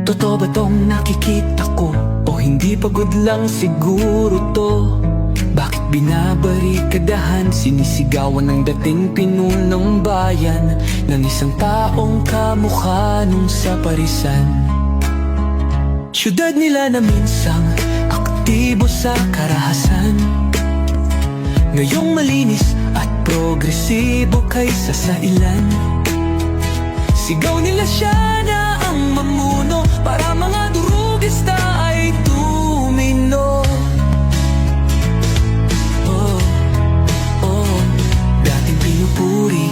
Totoo ba tong nakikita ko? O hindi pagod lang siguro to? Bakit binabarikadahan, sinisigawan ng dating pinunong bayan ng isang taong kamukha nung sa parisan? Syudad nila na minsang aktibo sa karahasan, ngayong malinis at progresibo kaysa sa ilan. Sigaw nila siya na ang mamuno, para mga durugista ay tumino. Dating pinupuri,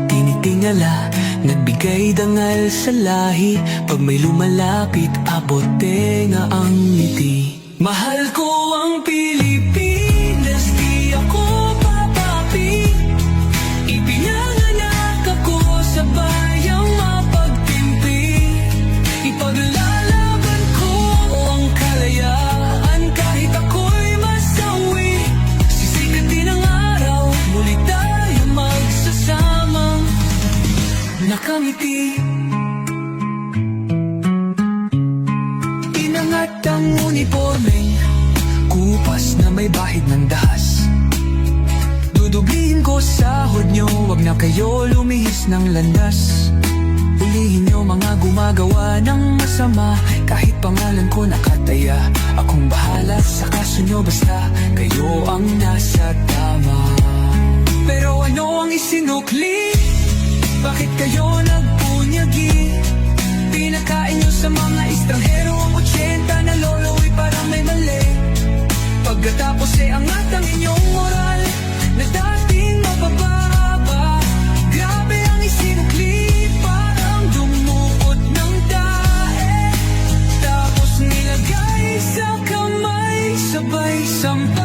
tinitingala, nagbigay dangal sa lahi. Pag may lumalapit, abot tenga ang ngiti. Mahal ko ang Pilipinas, di ako papapi. Ipinanganak ako sa bayang mapagtimpi. Ipaglalaban ko ang kalayaan kahit ako'y masawi. Sisikat din ang araw, muli tayo magsasamang nakangiti. Inangat ang uniformeng kupas na may bahid ng dahas. Dudublihin ko sahod nyo, wag na kayo lumihis ng landas. Ulihin nyo mga gumagawa ng masama, kahit pangalan ko nakataya. Akong bahala sa kaso nyo, basta kayo ang nasa tama. Pero ano ang isinukli? Bakit kayo nagpunyagi? Pinakain nyo sa mga estranghero ang 80 na lolo'y parang may mali. Pagkatapos angat ang inyong moral na dating mabababa. Grabe ang isinukli, parang dumukot ng dae. Tapos nilagay sa kamay, sabay sampa.